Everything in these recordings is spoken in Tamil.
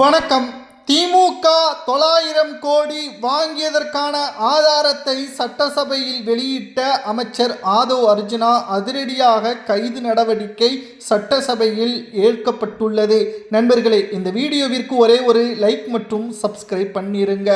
வணக்கம். திமுக 900 கோடி வாங்கியதற்கான ஆதாரத்தை சட்டசபையில் வெளியிட்ட அமைச்சர் ஆதவ் அர்ஜுனா அதிரடியாக கைது நடவடிக்கை சட்டசபையில் ஏற்கப்பட்டுள்ளது. நண்பர்களே, இந்த வீடியோவிற்கு ஒரே ஒரு லைக் மற்றும் சப்ஸ்கிரைப் பண்ணிருங்க.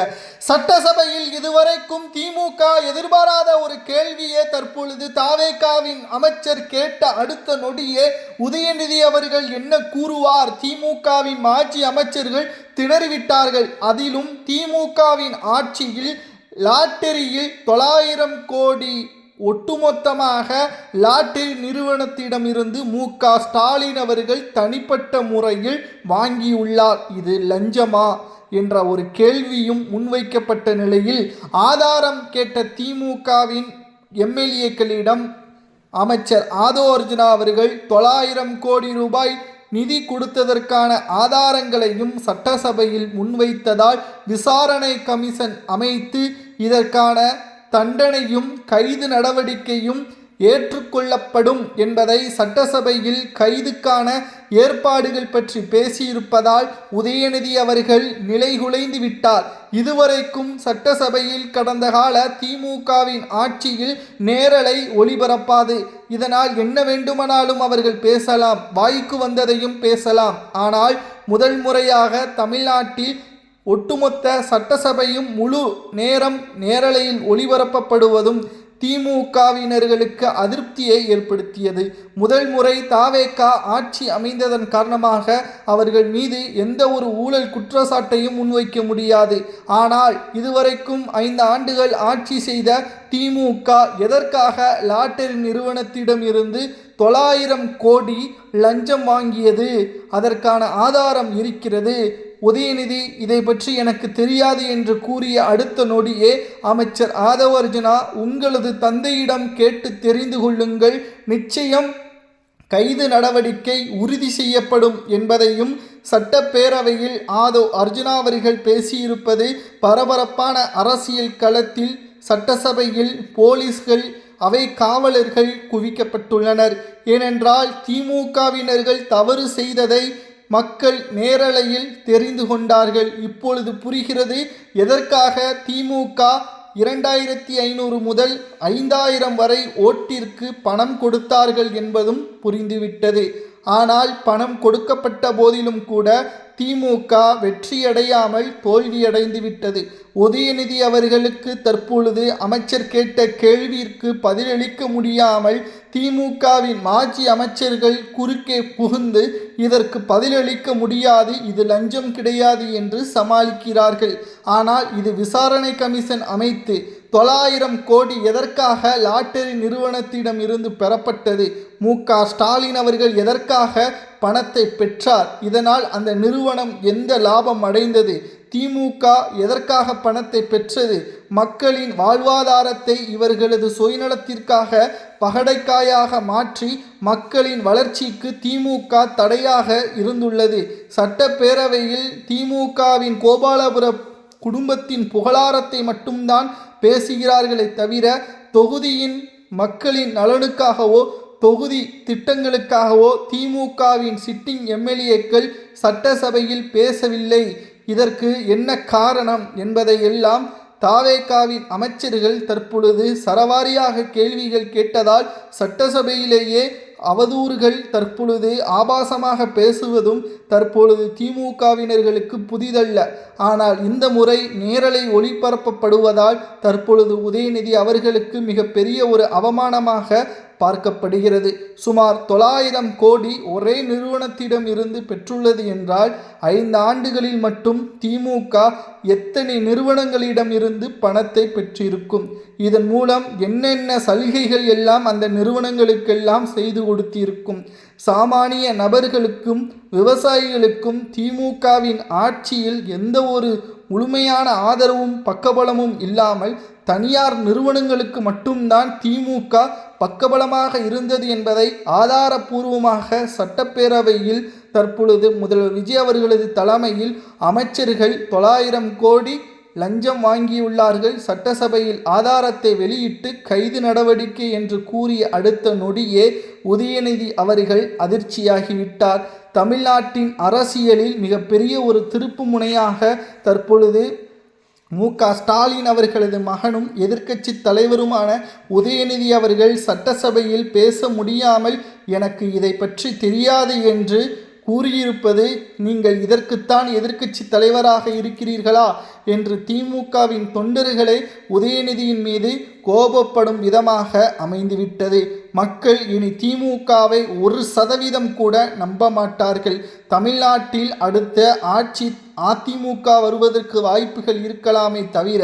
சட்டசபையில் இதுவரைக்கும் திமுக எதிர்பாராத ஒரு கேள்வியே தற்பொழுது தாவேகாவின் அமைச்சர் கேட்ட அடுத்த நொடியே உதயநிதி அவர்கள் என்ன கூறுவார்? திமுகவின் மாஜி அமைச்சர்கள் திணறிவிட்டார்கள். அதிலும் திமுகவின் ஆட்சியில் லாட்டரியில் 900 கோடி ஒட்டுமொத்தமாக லாட்டரி நிறுவனத்திடமிருந்து மு.க. ஸ்டாலின் அவர்கள் தனிப்பட்ட முறையில் வாங்கியுள்ளார். இது லஞ்சமா என்ற ஒரு கேள்வியும் முன்வைக்கப்பட்ட நிலையில் ஆதாரம் கேட்ட திமுகவின் எம்எல்ஏக்களிடம் அமைச்சர் ஆதவ் அர்ஜுனா அவர்கள் 900 கோடி ரூபாய் நிதி கொடுத்ததற்கான ஆதாரங்களையும் சட்டசபையில் முன்வைத்ததால் விசாரணை கமிஷன் அமைத்து இதற்கான தண்டனையும் கைது நடவடிக்கையும் ஏற்றுக்கொள்ளப்படும் என்பதை சட்டசபையில் கைதுக்கான ஏற்பாடுகள் பற்றி பேசியிருப்பதால் உதயநிதி அவர்கள் நிலைகுலைந்து விட்டார். இதுவரைக்கும் சட்டசபையில் கடந்த கால திமுகவின் ஆட்சியில் நேரலை ஒளிபரப்பாது. இதனால் என்ன வேண்டுமானாலும் அவர்கள் பேசலாம், வாய்க்கு வந்ததையும் பேசலாம். ஆனால் முதல் முறையாக தமிழ்நாட்டில் ஒட்டுமொத்த சட்டசபையும் முழு நேரம் நேரலையில் ஒளிபரப்பப்படுவதும் திமுகவினர்களுக்கு அதிருப்தியை ஏற்படுத்தியது. முதல் முறை தாவேகா ஆட்சி அமைந்ததன் காரணமாக அவர்கள் மீது எந்த ஒரு ஊழல் குற்றச்சாட்டையும் முன்வைக்க முடியாது. ஆனால் இதுவரைக்கும் 5 ஆண்டுகள் ஆட்சி செய்த திமுக எதற்காக லாட்டரி நிறுவனத்திடமிருந்து 900 கோடி லஞ்சம் வாங்கியது? அதற்கான ஆதாரம் இருக்கிறது. உதயநிதி இதை பற்றி எனக்கு தெரியாது என்று கூறிய அடுத்த நொடியே அமைச்சர் ஆதவ் அர்ஜுனா, உங்களது தந்தையிடம் கேட்டு தெரிந்து கொள்ளுங்கள், நிச்சயம் கைது நடவடிக்கை உறுதி செய்யப்படும் என்பதையும் சட்டப்பேரவையில் ஆதவ் அர்ஜுனா அவர்கள் பேசியிருப்பது பரபரப்பான அரசியல் களத்தில் சட்டசபையில் போலீஸ்கள் அவை காவலர்கள் குவிக்கப்பட்டுள்ளனர். ஏனென்றால் திமுகவினர்கள் தவறு செய்ததை மக்கள் நேரலையில் தெரிந்து கொண்டார்கள். இப்பொழுது புரிகிறது எதற்காக திமுக 2500 முதல் 5000 வரை ஓட்டிற்கு பணம் கொடுத்தார்கள் என்பதும் புரிந்துவிட்டது. ஆனால் பணம் கொடுக்கப்பட்ட போதிலும் கூட திமுக வெற்றியடையாமல் தோல்வியடைந்து விட்டது. உதயநிதி அவர்களுக்கு தற்பொழுது அமைச்சர் கேட்ட கேள்விற்கு பதிலளிக்க முடியாமல் திமுகவின் மாஜி அமைச்சர்கள் குறுக்கே புகுந்து இதற்கு பதிலளிக்க முடியாது, இது லஞ்சம் கிடையாது என்று சமாளிக்கிறார்கள். ஆனால் இது விசாரணை கமிஷன் அமைத்து 900 கோடி எதற்காக லாட்டரி நிறுவனத்திடம் இருந்து பெறப்பட்டது? மு.க. ஸ்டாலின் அவர்கள் எதற்காக பணத்தை பெற்றார்? இதனால் அந்த நிறுவனம் எந்த லாபம் அடைந்தது? திமுக எதற்காக பணத்தை பெற்றது? மக்களின் வாழ்வாதாரத்தை இவர்களது சுயநலத்திற்காக பகடைக்காயாக மாற்றி மக்களின் வளர்ச்சிக்கு திமுக தடையாக இருந்துள்ளது. சட்டப்பேரவையில் திமுகவின் கோபாலபுர குடும்பத்தின் புகழாரத்தை மட்டும்தான் பேசுகிறார்களே தவிர தொகுதியின் மக்களின் நலனுக்காகவோ தொகுதி திட்டங்களுக்காகவோ திமுகவின் சிட்டிங் எம்எல்ஏக்கள் சட்டசபையில் பேசவில்லை. இதற்கு என்ன காரணம் என்பதை எல்லாம் தாவேகாவின் அமைச்சர்கள் தற்பொழுது சரவாரியாக கேள்விகள் கேட்டதால் சட்டசபையிலேயே அவதூறுகள் தற்பொழுது ஆபாசமாக பேசுவதும் தற்பொழுது திமுகவினர்களுக்கு புதிதல்ல. ஆனால் இந்த முறை நேரலை ஒளிபரப்பப்படுவதால் தற்பொழுது உதயநிதி அவர்களுக்கு மிகப்பெரிய ஒரு அவமானமாக பார்க்கப்படுகிறது. சுமார் 900 கோடி ஒரே நிறுவனத்திடம் இருந்து பெற்றுள்ளது என்றால் 5 ஆண்டுகளில் மட்டும் திமுக எத்தனை நிறுவனங்களிடம் இருந்து பணத்தை பெற்றிருக்கும்? இதன் மூலம் என்னென்ன சலுகைகள் எல்லாம் அந்த நிறுவனங்களுக்கெல்லாம் செய்து கொடுத்திருக்கும்? சாமானிய நபர்களுக்கும் விவசாயிகளுக்கும் திமுகவின் ஆட்சியில் எந்த ஒரு முழுமையான ஆதரவும் பக்கபலமும் இல்லாமல் தனியார் நிறுவனங்களுக்கு மட்டும்தான் திமுக பக்கபலமாக இருந்தது என்பதை ஆதாரபூர்வமாக சட்டப்பேரவையில் தற்பொழுது முதல்வர் விஜய் அவர்களது தலைமையில் அமைச்சர்கள் 900 கோடி லஞ்சம் வாங்கியுள்ளார்கள். சட்டசபையில் ஆதாரத்தை வெளியிட்டு கைது நடவடிக்கை என்று கூறிய அடுத்த நொடியே உதயநிதி அவர்கள் அதிர்ச்சியாகிவிட்டார். தமிழ்நாட்டின் அரசியலில் மிகப்பெரிய ஒரு திருப்பு முனையாக தற்பொழுது மு.க.ஸ்டாலின் அவர்களது மகனும் எதிர்க்கட்சி தலைவருமான உதயநிதி அவர்கள் சட்டசபையில் பேச முடியாமல் எனக்கு இதை பற்றி தெரியாது என்று கூறியிருப்பது, நீங்கள் இதற்குத்தான் எதிர்க்கட்சி தலைவராக இருக்கிறீர்களா என்று திமுகவின் தொண்டர்களே உதயநிதியின் மீது கோபப்படும் விதமாக அமைந்துவிட்டது. மக்கள் இனி திமுகவை 1% கூட நம்ப மாட்டார்கள். தமிழ்நாட்டில் அடுத்த ஆட்சி அதிமுக வருவதற்கு வாய்ப்புகள் இருக்கலாமே தவிர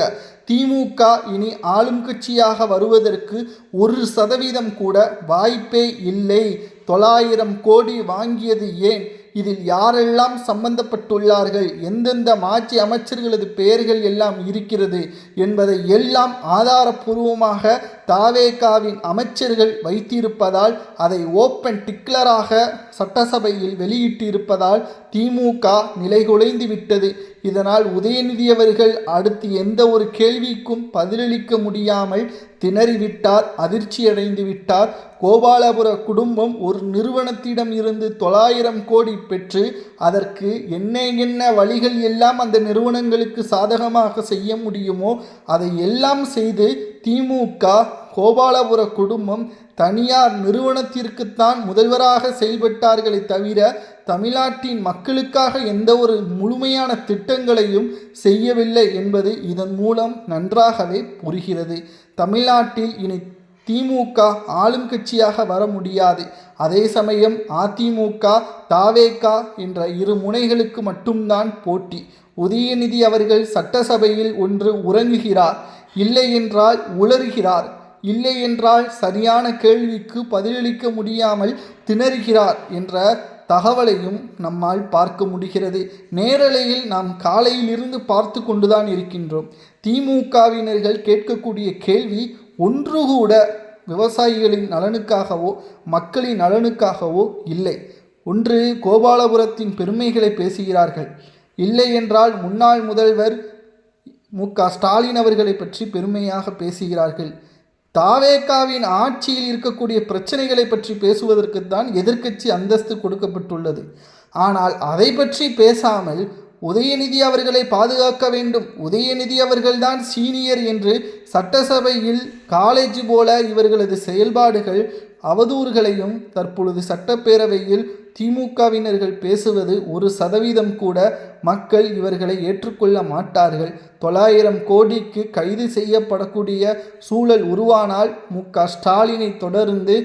திமுக இனி ஆளும் கட்சியாக வருவதற்கு 1% கூட வாய்ப்பே இல்லை. 900 கோடி வாங்கியது ஏன்? இதில் யாரெல்லாம் சம்பந்தப்பட்டுள்ளார்கள், எந்தெந்த மாஜி அமைச்சர்களது பெயர்கள் எல்லாம் இருக்கிறது என்பதை எல்லாம் ஆதாரபூர்வமாக தாவேகாவின் அமைச்சர்கள் வைத்திருப்பதால், அதை ஓப்பன் டிக்ளராக சட்டசபையில் வெளியிட்டிருப்பதால் திமுக நிலைகுலைந்து விட்டது. இதனால் உதயநிதி அவர்கள் அடுத்து எந்த ஒரு கேள்விக்கும் பதிலளிக்க முடியாமல் திணறிவிட்டார், அதிர்ச்சியடைந்து விட்டார். கோபாலபுர குடும்பம் ஒரு நிறுவனத்திடம் இருந்து 900 கோடி பெற்று அதற்கு என்ன வழிகள் எல்லாம் அந்த நிறுவனங்களுக்கு சாதகமாக செய்ய முடியுமோ அதை எல்லாம் செய்து திமுக கோபாலபுர குடும்பம் தனியார் நிறுவனத்திற்குத்தான் முதல்வராக செயல்பட்டார்களே தவிர தமிழ்நாட்டின் மக்களுக்காக எந்த ஒரு முழுமையான திட்டங்களையும் செய்யவில்லை என்பது இதன் மூலம் நன்றாகவே புரிகிறது. தமிழ்நாட்டில் இனி திமுக ஆளும் கட்சியாக வர முடியாது. அதே சமயம் அதிமுக தாவேகா என்ற இரு முனைகளுக்கு மட்டும்தான் போட்டி. உதயநிதி அவர்கள் சட்டசபையில் ஒன்று உறங்குகிறார், இல்லை என்றால் உளறுகிறார், இல்லை என்றால் சரியான கேள்விக்கு பதிலளிக்க முடியாமல் திணறுகிறார் என்ற தகவலையும் நம்மால் பார்க்க முடிகிறது. நேரலையில் நாம் காலையிலிருந்து பார்த்து கொண்டுதான் இருக்கின்றோம். திமுகவினர்கள் கேட்கக்கூடிய கேள்வி ஒன்று கூட விவசாயிகளின் நலனுக்காகவோ மக்களின் நலனுக்காகவோ இல்லை. ஒன்று கோபாலபுரத்தின் பெருமைகளை பேசுகிறார்கள், இல்லை என்றால் முன்னாள் முதல்வர் மு.க.ஸ்டாலின் அவர்களை பற்றி பெருமையாக பேசுகிறார்கள். தாவேகாவின் ஆட்சியில் இருக்கக்கூடிய பிரச்சனைகளை பற்றி பேசுவதற்குத்தான் எதிர்க்கட்சி அந்தஸ்து கொடுக்கப்பட்டுள்ளது. ஆனால் அதை பற்றி பேசாமல் உதயநிதி அவர்களை பாதுகாக்க வேண்டும், உதயநிதி அவர்கள்தான் சீனியர் என்று சட்டசபையில் காலேஜ் போல இவர்களது செயல்பாடுகள் அவதூறுகளையும் தற்பொழுது சட்டப்பேரவையில் திமுகவினர்கள் பேசுவது 1% கூட மக்கள் இவர்களை ஏற்றுக்கொள்ள மாட்டார்கள். 900 கோடிக்கு கைது செய்யப்படக்கூடிய சூழல் உருவானால் மு.க.ஸ்டாலினை தொடர்ந்து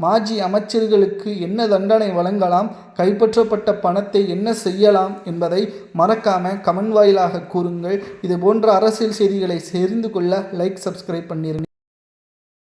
மாஜி அமைச்சர்களுக்கு என்ன தண்டனை வழங்கலாம், கைப்பற்றப்பட்ட பணத்தை என்ன செய்யலாம் என்பதை மறக்காம கமெண்ட் வாயிலாக கூறுங்கள். இது போன்ற அரசியல் செய்திகளை தெரிந்து கொள்ள லைக், சப்ஸ்கிரைப் பண்ணிருங்க.